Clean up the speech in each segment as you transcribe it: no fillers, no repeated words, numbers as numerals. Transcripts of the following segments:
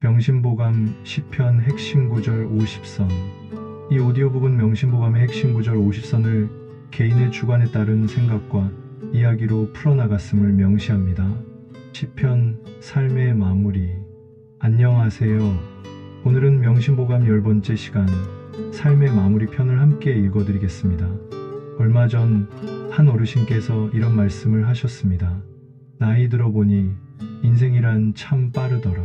명심보감 시편 핵심 구절 50선. 이 오디오북은 명심보감의 핵심 구절 50선을 개인의 주관에 따른 생각과 이야기로 풀어나갔음을 명시합니다. 시편 삶의 마무리. 안녕하세요. 오늘은 명심보감 10번째 시간 삶의 마무리 편을 함께 읽어드리겠습니다. 얼마 전 한 어르신께서 이런 말씀을 하셨습니다. 나이 들어보니 인생이란 참 빠르더라.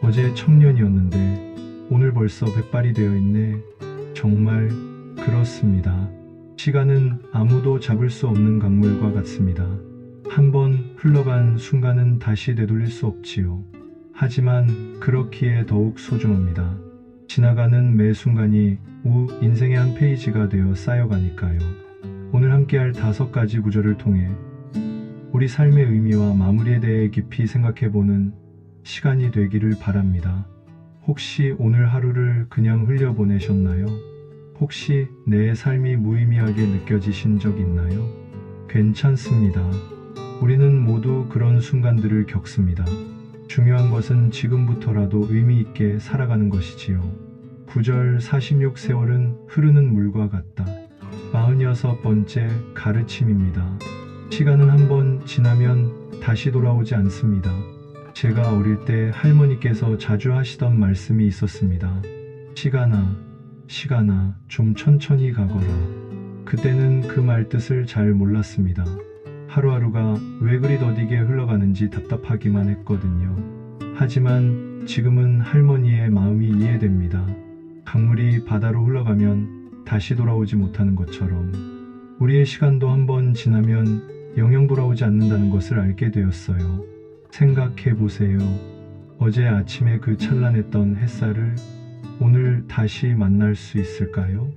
어제 청년이었는데 오늘 벌써 백발이 되어 있네. 정말 그렇습니다. 시간은 아무도 잡을 수 없는 강물과 같습니다. 한번 흘러간 순간은 다시 되돌릴 수 없지요. 하지만 그렇기에 더욱 소중합니다. 지나가는 매 순간이 인생의 한 페이지가 되어 쌓여가니까요. 오늘 함께할 5가지 구절을 통해 우리 삶의 의미와 마무리에 대해 깊이 생각해보는 시간이 되기를 바랍니다. 혹시 오늘 하루를 그냥 흘려보내셨나요? 혹시 내 삶이 무의미하게 느껴지신 적 있나요? 괜찮습니다. 우리는 모두 그런 순간들을 겪습니다. 중요한 것은 지금부터라도 의미 있게 살아가는 것이지요. 9절 46 세월은 흐르는 물과 같다. 46번째 가르침입니다. 시간은 한번 지나면 다시 돌아오지 않습니다. 제가 어릴 때 할머니께서 자주 하시던 말씀이 있었습니다. 시간아, 좀 천천히 가거라. 그때는 그 말 뜻을 잘 몰랐습니다. 하루하루가 왜 그리 더디게 흘러가는지 답답하기만 했거든요. 하지만 지금은 할머니의 마음이 이해됩니다. 강물이 바다로 흘러가면 다시 돌아오지 못하는 것처럼 우리의 시간도 한번 지나면 영영 돌아오지 않는다는 것을 알게 되었어요. 생각해 보세요. 어제 아침에 그 찬란했던 햇살을 오늘 다시 만날 수 있을까요?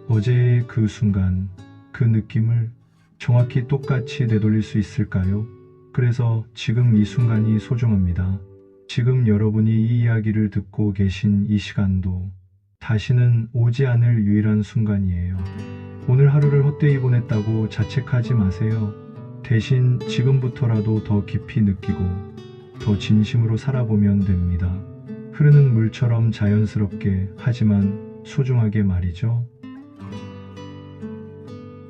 어제의 그 순간, 그 느낌을 정확히 똑같이 되돌릴 수 있을까요? 그래서 지금 이 순간이 소중합니다. 지금 여러분이 이 이야기를 듣고 계신 이 시간도 다시는 오지 않을 유일한 순간이에요. 오늘 하루를 헛되이 보냈다고 자책하지 마세요. 대신 지금부터라도 더 깊이 느끼고 더 진심으로 살아보면 됩니다. 흐르는 물처럼 자연스럽게 하지만 소중하게 말이죠.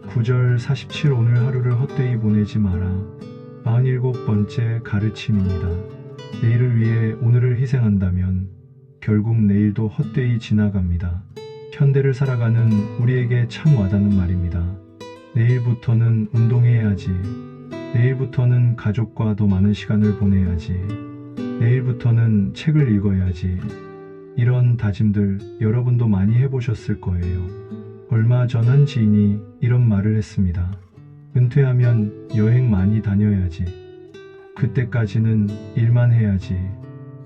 9절 47 오늘 하루를 헛되이 보내지 마라. 47번째 가르침입니다. 내일을 위해 오늘을 희생한다면 결국 내일도 헛되이 지나갑니다. 현대를 살아가는 우리에게 참 와닿는 말입니다. 내일부터는 운동해야지. 내일부터는 가족과 더 많은 시간을 보내야지. 내일부터는 책을 읽어야지. 이런 다짐들 여러분도 많이 해보셨을 거예요. 얼마 전 한 지인이 이런 말을 했습니다. 은퇴하면 여행 많이 다녀야지. 그때까지는 일만 해야지.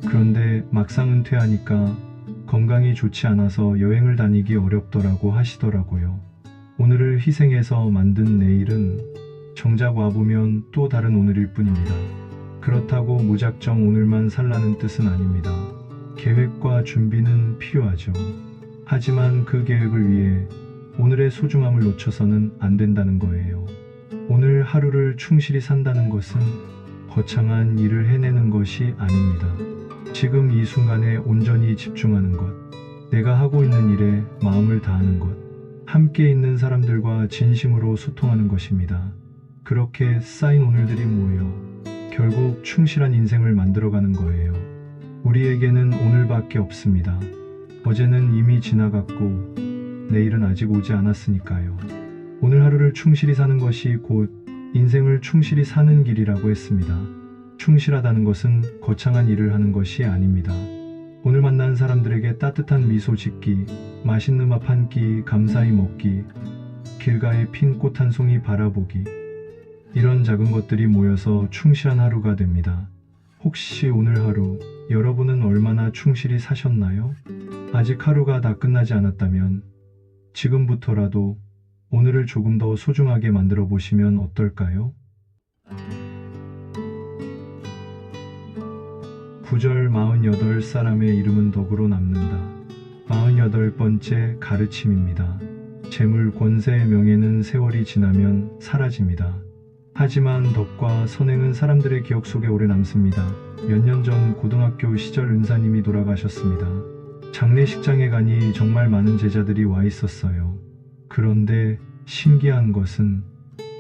그런데 막상 은퇴하니까 건강이 좋지 않아서 여행을 다니기 어렵더라고 하시더라고요. 오늘을 희생해서 만든 내일은 정작 와보면 또 다른 오늘일 뿐입니다. 그렇다고 무작정 오늘만 살라는 뜻은 아닙니다. 계획과 준비는 필요하죠. 하지만 그 계획을 위해 오늘의 소중함을 놓쳐서는 안 된다는 거예요. 오늘 하루를 충실히 산다는 것은 거창한 일을 해내는 것이 아닙니다. 지금 이 순간에 온전히 집중하는 것, 내가 하고 있는 일에 마음을 다하는 것, 함께 있는 사람들과 진심으로 소통하는 것입니다. 그렇게 쌓인 오늘들이 모여 결국 충실한 인생을 만들어가는 거예요. 우리에게는 오늘밖에 없습니다. 어제는 이미 지나갔고 내일은 아직 오지 않았으니까요. 오늘 하루를 충실히 사는 것이 곧 인생을 충실히 사는 길이라고 했습니다. 충실하다는 것은 거창한 일을 하는 것이 아닙니다. 오늘 만난 사람들에게 따뜻한 미소 짓기, 맛있는 밥 한 끼 감사히 먹기, 길가에 핀 꽃 한 송이 바라보기, 이런 작은 것들이 모여서 충실한 하루가 됩니다. 혹시 오늘 하루 여러분은 얼마나 충실히 사셨나요? 아직 하루가 다 끝나지 않았다면 지금부터라도 오늘을 조금 더 소중하게 만들어 보시면 어떨까요? 9절 48 사람의 이름은 덕으로 남는다. 48번째 가르침입니다. 재물, 권세, 명예는 세월이 지나면 사라집니다. 하지만 덕과 선행은 사람들의 기억 속에 오래 남습니다. 몇 년 전 고등학교 시절 은사님이 돌아가셨습니다. 장례식장에 가니 정말 많은 제자들이 와 있었어요. 그런데 신기한 것은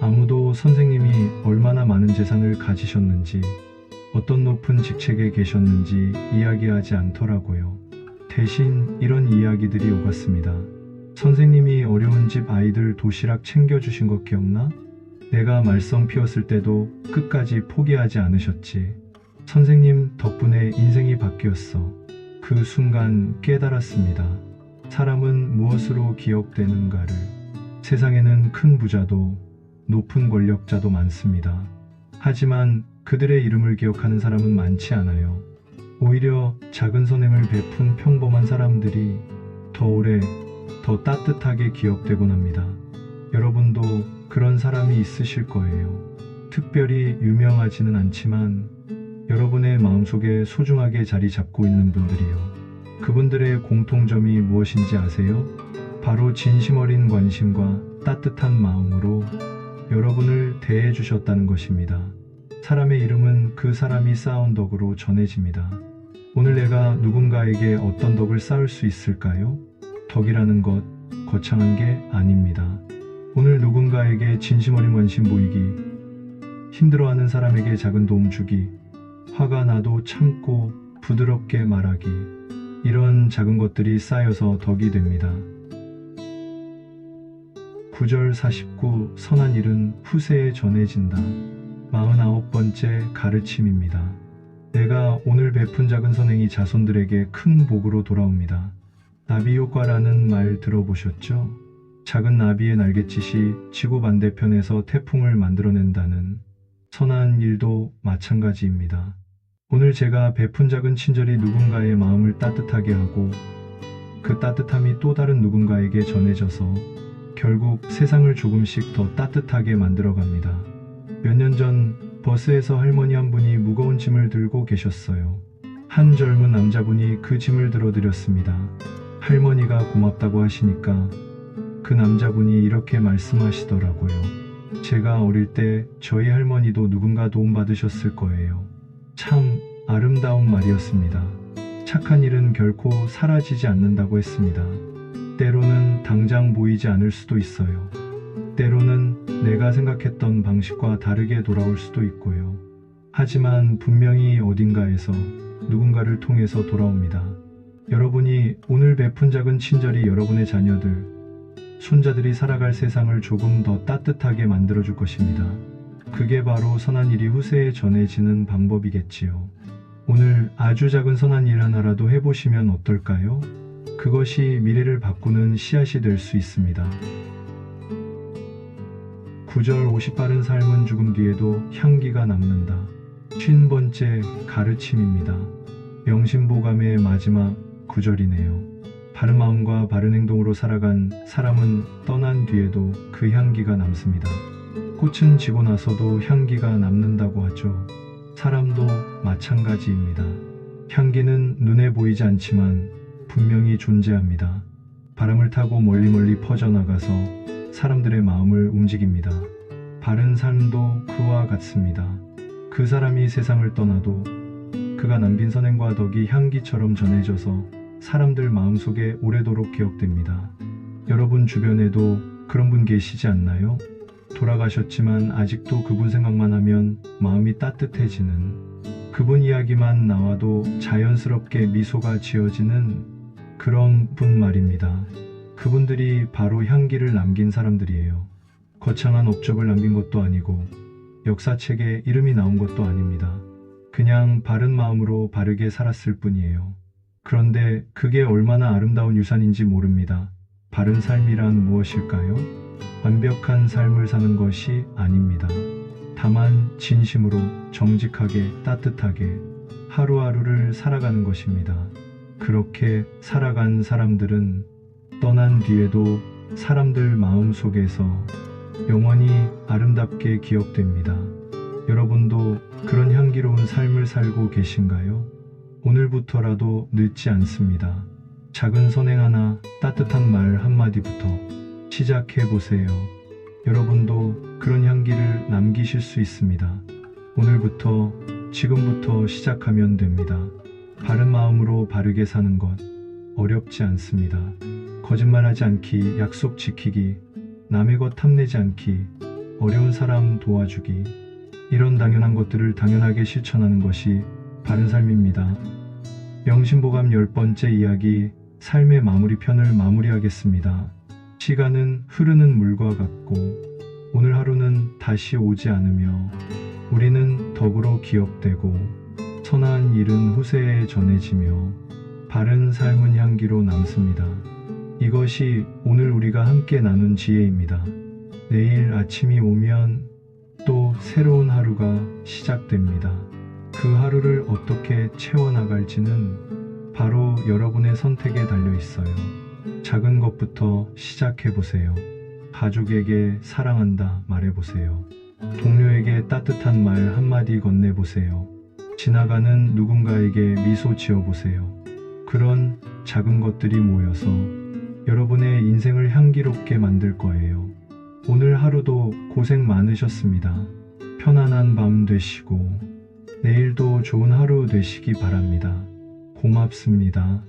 아무도 선생님이 얼마나 많은 재산을 가지셨는지, 어떤 높은 직책에 계셨는지 이야기하지 않더라고요. 대신 이런 이야기들이 오갔습니다. 선생님이 어려운 집 아이들 도시락 챙겨주신 거 기억나? 내가 말썽 피웠을 때도 끝까지 포기하지 않으셨지. 선생님 덕분에 인생이 바뀌었어. 그 순간 깨달았습니다. 사람은 무엇으로 기억되는가를. 세상에는 큰 부자도 높은 권력자도 많습니다. 하지만 그들의 이름을 기억하는 사람은 많지 않아요. 오히려 작은 선행을 베푼 평범한 사람들이 더 오래, 더 따뜻하게 기억되곤 합니다. 여러분도 그런 사람이 있으실 거예요. 특별히 유명하지는 않지만 여러분의 마음속에 소중하게 자리 잡고 있는 분들이요. 그분들의 공통점이 무엇인지 아세요? 바로 진심 어린 관심과 따뜻한 마음으로 여러분을 대해 주셨다는 것입니다. 사람의 이름은 그 사람이 쌓은 덕으로 전해집니다. 오늘 내가 누군가에게 어떤 덕을 쌓을 수 있을까요? 덕이라는 것 거창한 게 아닙니다. 오늘 누군가에게 진심 어린 관심 보이기, 힘들어하는 사람에게 작은 도움 주기, 화가 나도 참고 부드럽게 말하기, 이런 작은 것들이 쌓여서 덕이 됩니다. 9절 49 선한 일은 후세에 전해진다. 49번째 가르침입니다. 내가 오늘 베푼 작은 선행이 자손들에게 큰 복으로 돌아옵니다. 나비 효과라는 말 들어보셨죠? 작은 나비의 날갯짓이 지구 반대편에서 태풍을 만들어낸다는 선한 일도 마찬가지입니다. 오늘 제가 베푼 작은 친절이 누군가의 마음을 따뜻하게 하고 그 따뜻함이 또 다른 누군가에게 전해져서 결국 세상을 조금씩 더 따뜻하게 만들어갑니다. 몇 년 전 버스에서 할머니 한 분이 무거운 짐을 들고 계셨어요. 한 젊은 남자분이 그 짐을 들어드렸습니다. 할머니가 고맙다고 하시니까 그 남자분이 이렇게 말씀하시더라고요. 제가 어릴 때 저희 할머니도 누군가 도움받으셨을 거예요. 참 아름다운 말이었습니다. 착한 일은 결코 사라지지 않는다고 했습니다. 때로는 당장 보이지 않을 수도 있어요. 때로는 내가 생각했던 방식과 다르게 돌아올 수도 있고요. 하지만 분명히 어딘가에서 누군가를 통해서 돌아옵니다. 여러분이 오늘 베푼 작은 친절이 여러분의 자녀들, 손자들이 살아갈 세상을 조금 더 따뜻하게 만들어줄 것입니다. 그게 바로 선한 일이 후세에 전해지는 방법이겠지요. 오늘 아주 작은 선한 일 하나라도 해보시면 어떨까요? 그것이 미래를 바꾸는 씨앗이 될 수 있습니다. 9절 50바른 삶은 죽음 뒤에도 향기가 남는다. 50번째 가르침입니다. 명심보감의 마지막 9절이네요. 바른 마음과 바른 행동으로 살아간 사람은 떠난 뒤에도 그 향기가 남습니다. 꽃은 지고 나서도 향기가 남는다고 하죠. 사람도 마찬가지입니다. 향기는 눈에 보이지 않지만 분명히 존재합니다. 바람을 타고 멀리 퍼져나가서 사람들의 마음을 움직입니다. 바른 삶도 그와 같습니다. 그 사람이 세상을 떠나도 그가 남긴 선행과 덕이 향기처럼 전해져서 사람들 마음속에 오래도록 기억됩니다. 여러분 주변에도 그런 분 계시지 않나요? 돌아가셨지만 아직도 그분 생각만 하면 마음이 따뜻해지는, 그분 이야기만 나와도 자연스럽게 미소가 지어지는 그런 분 말입니다. 그분들이 바로 향기를 남긴 사람들이에요. 거창한 업적을 남긴 것도 아니고 역사책에 이름이 나온 것도 아닙니다. 그냥 바른 마음으로 바르게 살았을 뿐이에요. 그런데 그게 얼마나 아름다운 유산인지 모릅니다. 바른 삶이란 무엇일까요? 완벽한 삶을 사는 것이 아닙니다. 다만 진심으로 정직하게 따뜻하게 하루하루를 살아가는 것입니다. 그렇게 살아간 사람들은 떠난 뒤에도 사람들 마음속에서 영원히 아름답게 기억됩니다. 여러분도 그런 향기로운 삶을 살고 계신가요? 오늘부터라도 늦지 않습니다. 작은 선행 하나, 따뜻한 말 한마디부터 시작해 보세요. 여러분도 그런 향기를 남기실 수 있습니다. 오늘부터, 지금부터 시작하면 됩니다. 바른 마음으로 바르게 사는 것 어렵지 않습니다. 거짓말하지 않기, 약속 지키기, 남의 것 탐내지 않기, 어려운 사람 도와주기, 이런 당연한 것들을 당연하게 실천하는 것이 바른 삶입니다. 명심보감 10번째 이야기, 삶의 마무리 편을 마무리하겠습니다. 시간은 흐르는 물과 같고 오늘 하루는 다시 오지 않으며 우리는 덕으로 기억되고 선한 일은 후세에 전해지며 바른 삶은 향기로 남습니다. 이것이 오늘 우리가 함께 나눈 지혜입니다. 내일 아침이 오면 또 새로운 하루가 시작됩니다. 그 하루를 어떻게 채워나갈지는 바로 여러분의 선택에 달려 있어요. 작은 것부터 시작해보세요. 가족에게 사랑한다 말해보세요. 동료에게 따뜻한 말 한마디 건네보세요. 지나가는 누군가에게 미소 지어보세요. 그런 작은 것들이 모여서 여러분의 인생을 향기롭게 만들 거예요. 오늘 하루도 고생 많으셨습니다. 편안한 밤 되시고 내일도 좋은 하루 되시기 바랍니다. 고맙습니다.